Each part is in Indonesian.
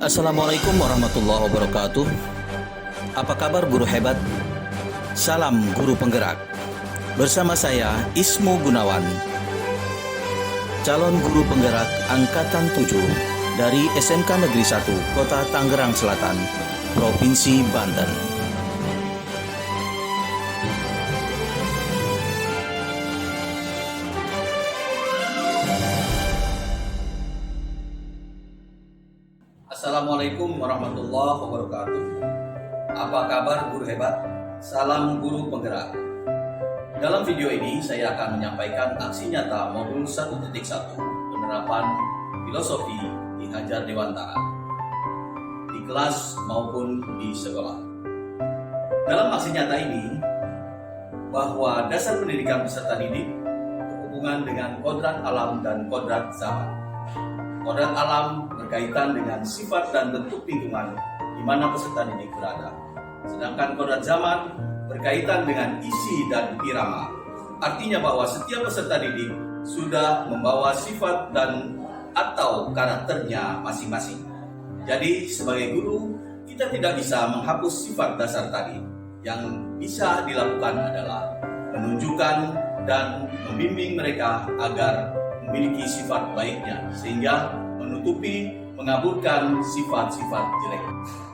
Assalamualaikum warahmatullahi wabarakatuh. Apa kabar guru hebat? Salam guru penggerak. Bersama saya Ismo Gunawan, calon guru penggerak angkatan 7 dari SMK Negeri 1 Kota Tangerang Selatan, Provinsi Banten. Assalamualaikum warahmatullahi wabarakatuh. Apa kabar guru hebat? Salam guru penggerak. Dalam video ini saya akan menyampaikan aksi nyata modul 1.1 penerapan filosofi di Hajar Dewantara di kelas maupun di sekolah. Dalam aksi nyata ini, bahwa dasar pendidikan peserta didik berhubungan dengan kodrat alam dan kodrat zaman. Kodrat alam berkaitan dengan sifat dan bentuk lingkungan di mana peserta didik berada. Sedangkan kodrat zaman berkaitan dengan isi dan irama. Artinya bahwa setiap peserta didik sudah membawa sifat dan atau karakternya masing-masing. Jadi sebagai guru, kita tidak bisa menghapus sifat dasar tadi. Yang bisa dilakukan adalah menunjukkan dan membimbing mereka agar memiliki sifat baiknya, sehingga menutupi, mengaburkan sifat-sifat jelek.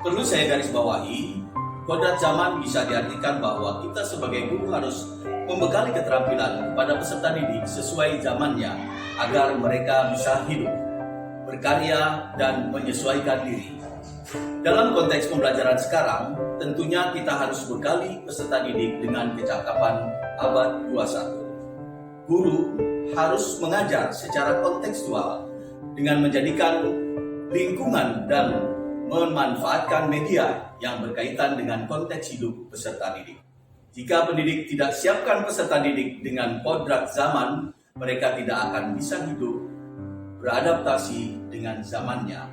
Perlu saya garis bawahi, kodrat zaman bisa diartikan bahwa kita sebagai guru harus membekali keterampilan kepada peserta didik sesuai zamannya, agar mereka bisa hidup, berkarya, dan menyesuaikan diri. Dalam konteks pembelajaran sekarang, tentunya kita harus bekali peserta didik dengan kecakapan abad 21. Guru harus mengajar secara kontekstual dengan menjadikan lingkungan dan memanfaatkan media yang berkaitan dengan konteks hidup peserta didik. Jika pendidik tidak siapkan peserta didik dengan kodrat zaman, mereka tidak akan bisa hidup beradaptasi dengan zamannya.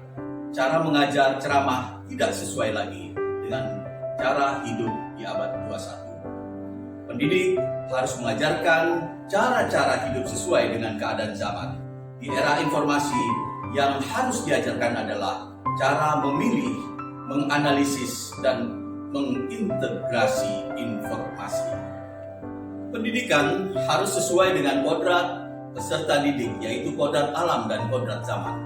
Cara mengajar ceramah tidak sesuai lagi dengan cara hidup di abad 21. Pendidik harus mengajarkan cara-cara hidup sesuai dengan keadaan zaman. Di era informasi, yang harus diajarkan adalah cara memilih, menganalisis, dan mengintegrasi informasi. Pendidikan harus sesuai dengan kodrat peserta didik, yaitu kodrat alam dan kodrat zaman.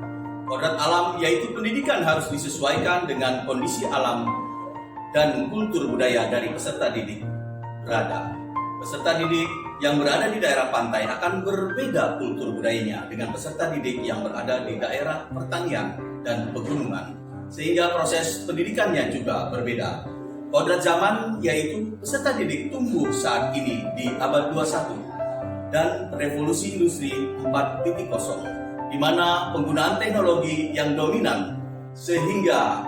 Kodrat alam yaitu pendidikan harus disesuaikan dengan kondisi alam dan kultur budaya dari peserta didik berada. Peserta didik yang berada di daerah pantai akan berbeda kultur budayanya dengan peserta didik yang berada di daerah pertanian dan pegunungan, sehingga proses pendidikannya juga berbeda. Kodrat zaman yaitu peserta didik tumbuh saat ini di abad 21 dan revolusi industri 4.0, di mana penggunaan teknologi yang dominan, sehingga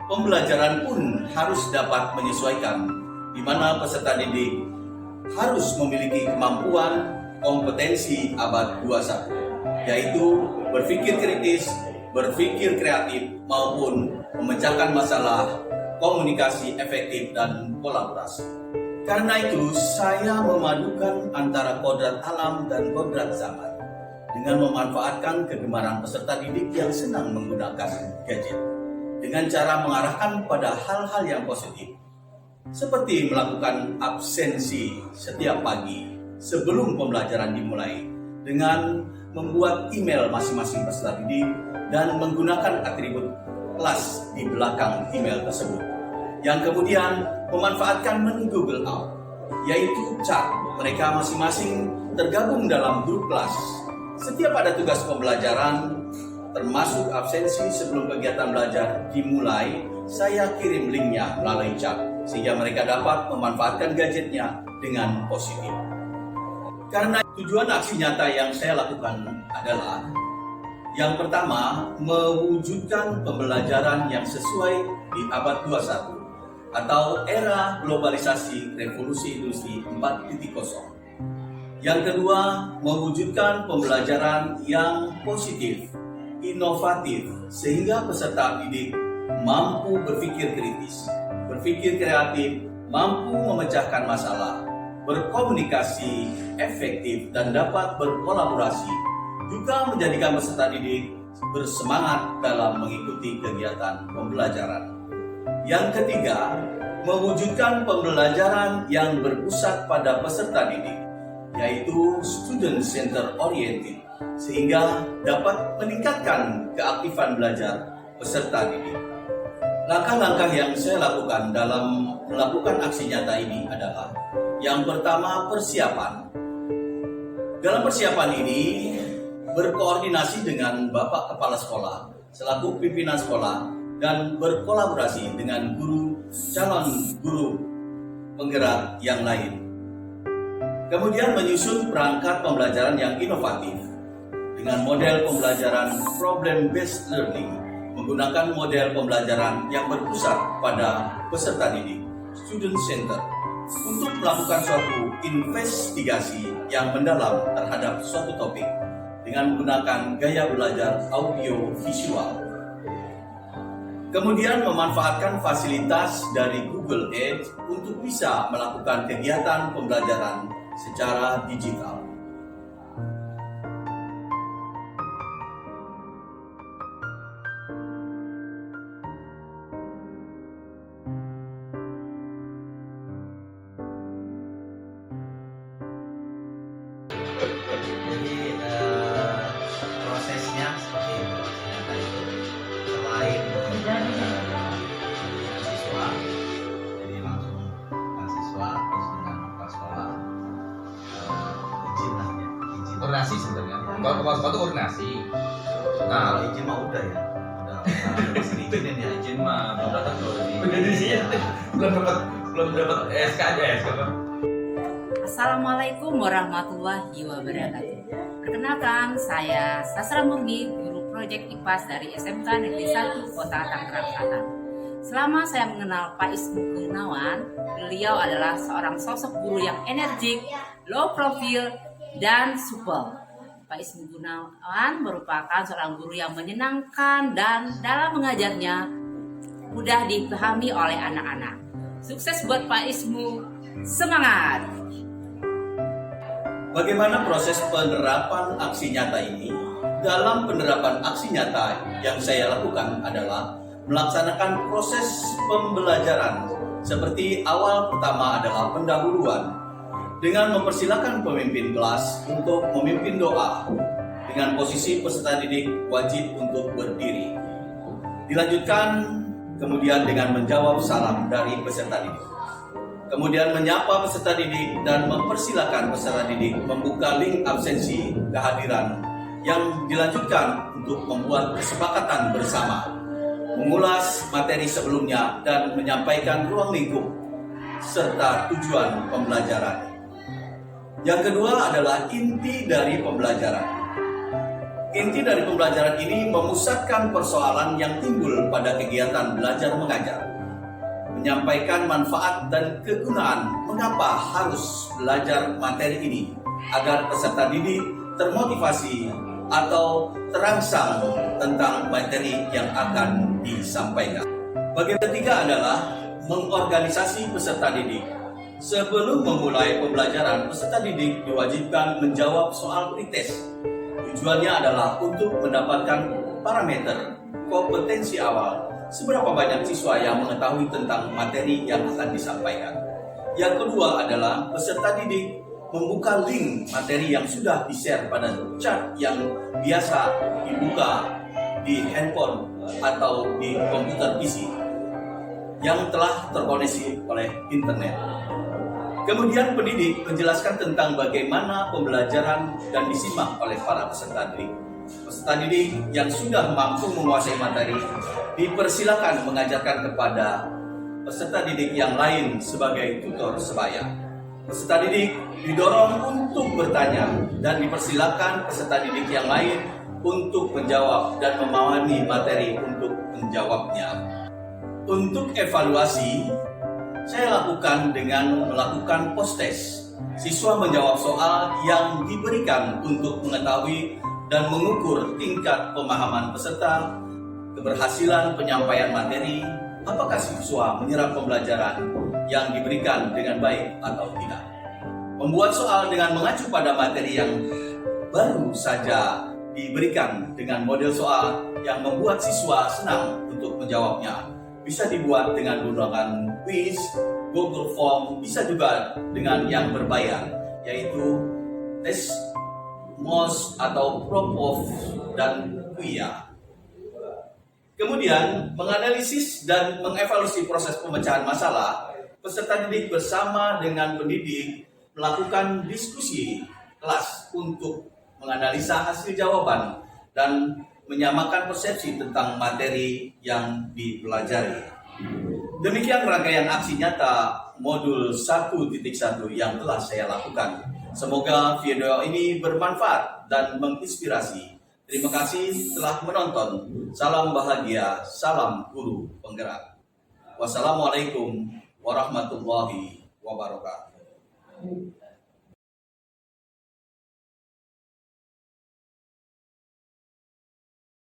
pembelajaran pun harus dapat menyesuaikan, di mana peserta didik harus memiliki kemampuan kompetensi abad 21, yaitu berpikir kritis, berpikir kreatif, maupun memecahkan masalah, komunikasi efektif, dan kolaborasi. Karena itu, saya memadukan antara kodrat alam dan kodrat zaman dengan memanfaatkan kegemaran peserta didik yang senang menggunakan gadget, dengan cara mengarahkan pada hal-hal yang positif, seperti melakukan absensi setiap pagi sebelum pembelajaran dimulai, dengan membuat email masing-masing peserta didik dan menggunakan atribut kelas di belakang email tersebut, yang kemudian memanfaatkan menu Google Out, yaitu chat. Mereka masing-masing tergabung dalam grup kelas. Setiap ada tugas pembelajaran, termasuk absensi sebelum kegiatan belajar dimulai, saya kirim linknya melalui chat, sehingga mereka dapat memanfaatkan gadgetnya dengan positif. Karena tujuan aksi nyata yang saya lakukan adalah, yang pertama, mewujudkan pembelajaran yang sesuai di abad 21 atau era globalisasi revolusi industri 4.0. Yang kedua, mewujudkan pembelajaran yang positif, inovatif, sehingga peserta didik mampu berpikir kritis, berpikir kreatif, mampu memecahkan masalah, berkomunikasi efektif, dan dapat berkolaborasi. Juga menjadikan peserta didik bersemangat dalam mengikuti kegiatan pembelajaran. Yang ketiga, mewujudkan pembelajaran yang berpusat pada peserta didik, yaitu student center oriented, sehingga dapat meningkatkan keaktifan belajar peserta didik. Langkah-langkah yang saya lakukan dalam melakukan aksi nyata ini adalah yang pertama, persiapan. Dalam persiapan ini, berkoordinasi dengan Bapak Kepala Sekolah selaku pimpinan sekolah dan berkolaborasi dengan calon guru penggerak yang lain. Kemudian menyusun perangkat pembelajaran yang inovatif dengan model pembelajaran problem-based learning, menggunakan model pembelajaran yang berpusat pada peserta didik, student center, untuk melakukan suatu investigasi yang mendalam terhadap suatu topik dengan menggunakan gaya belajar audio visual. Kemudian memanfaatkan fasilitas dari Google Edge untuk bisa melakukan kegiatan pembelajaran secara digital. Jadi prosesnya seperti itu. Ternyata itu selain siswa, jadi langsung siswa terus dengan kepala sekolah izin lah ya, izin. Koordinasi sebenarnya. Kalau kepala sekolah itu koordinasi. Nah, kalau izin mah udah ya, udah pasti izinin ya. Izin mah belum datang dulu di. Iya. belum dapat SK aja SK. Assalamualaikum warahmatullahi wabarakatuh. Perkenalkan, saya Sasra Murni, guru proyek IPAS dari SMK Negeri 1 Kota Tangerang Selatan. Selama saya mengenal Pak Ismu Gunawan, beliau adalah seorang sosok guru yang energik, low profile, dan supel. Pak Ismu Gunawan merupakan seorang guru yang menyenangkan dan dalam mengajarnya mudah dipahami oleh anak-anak. Sukses buat Pak Ismu, semangat! Bagaimana proses penerapan aksi nyata ini? Dalam penerapan aksi nyata yang saya lakukan adalah melaksanakan proses pembelajaran. Seperti awal pertama adalah pendahuluan dengan mempersilakan pemimpin kelas untuk memimpin doa dengan posisi peserta didik wajib untuk berdiri. Dilanjutkan kemudian dengan menjawab salam dari peserta didik. Kemudian menyapa peserta didik dan mempersilakan peserta didik membuka link absensi kehadiran yang dilanjutkan untuk membuat kesepakatan bersama, mengulas materi sebelumnya dan menyampaikan ruang lingkup serta tujuan pembelajaran. Yang kedua adalah inti dari pembelajaran. Inti dari pembelajaran ini memusatkan persoalan yang timbul pada kegiatan belajar mengajar, menyampaikan manfaat dan kegunaan mengapa harus belajar materi ini agar peserta didik termotivasi atau terangsang tentang materi yang akan disampaikan. Bagian ketiga adalah mengorganisasi peserta didik. Sebelum memulai pembelajaran, peserta didik diwajibkan menjawab soal pretest. Tujuannya adalah untuk mendapatkan parameter kompetensi awal, seberapa banyak siswa yang mengetahui tentang materi yang akan disampaikan. Yang kedua adalah peserta didik membuka link materi yang sudah di-share pada chat yang biasa dibuka di handphone atau di komputer PC yang telah terkoneksi oleh internet. Kemudian pendidik menjelaskan tentang bagaimana pembelajaran dan disimak oleh para peserta didik. Peserta didik yang sudah mampu menguasai materi dipersilakan mengajarkan kepada peserta didik yang lain sebagai tutor sebaya. Peserta didik didorong untuk bertanya dan dipersilakan peserta didik yang lain untuk menjawab dan memahami materi untuk menjawabnya. Untuk evaluasi, saya lakukan dengan melakukan post-test. Siswa menjawab soal yang diberikan untuk mengetahui dan mengukur tingkat pemahaman peserta, keberhasilan penyampaian materi, apakah siswa menyerap pembelajaran yang diberikan dengan baik atau tidak. Membuat soal dengan mengacu pada materi yang baru saja diberikan dengan model soal yang membuat siswa senang untuk menjawabnya. Bisa dibuat dengan menggunakan quiz, Google Form, bisa juga dengan yang berbayar, yaitu tes MOS atau Propof dan Kuya. Kemudian, menganalisis dan mengevaluasi proses pemecahan masalah, peserta didik bersama dengan pendidik melakukan diskusi kelas untuk menganalisa hasil jawaban dan menyamakan persepsi tentang materi yang dipelajari. Demikian rangkaian aksi nyata modul 1.1 yang telah saya lakukan. Semoga video ini bermanfaat dan menginspirasi. Terima kasih telah menonton. Salam bahagia, salam guru penggerak. Wassalamualaikum warahmatullahi wabarakatuh.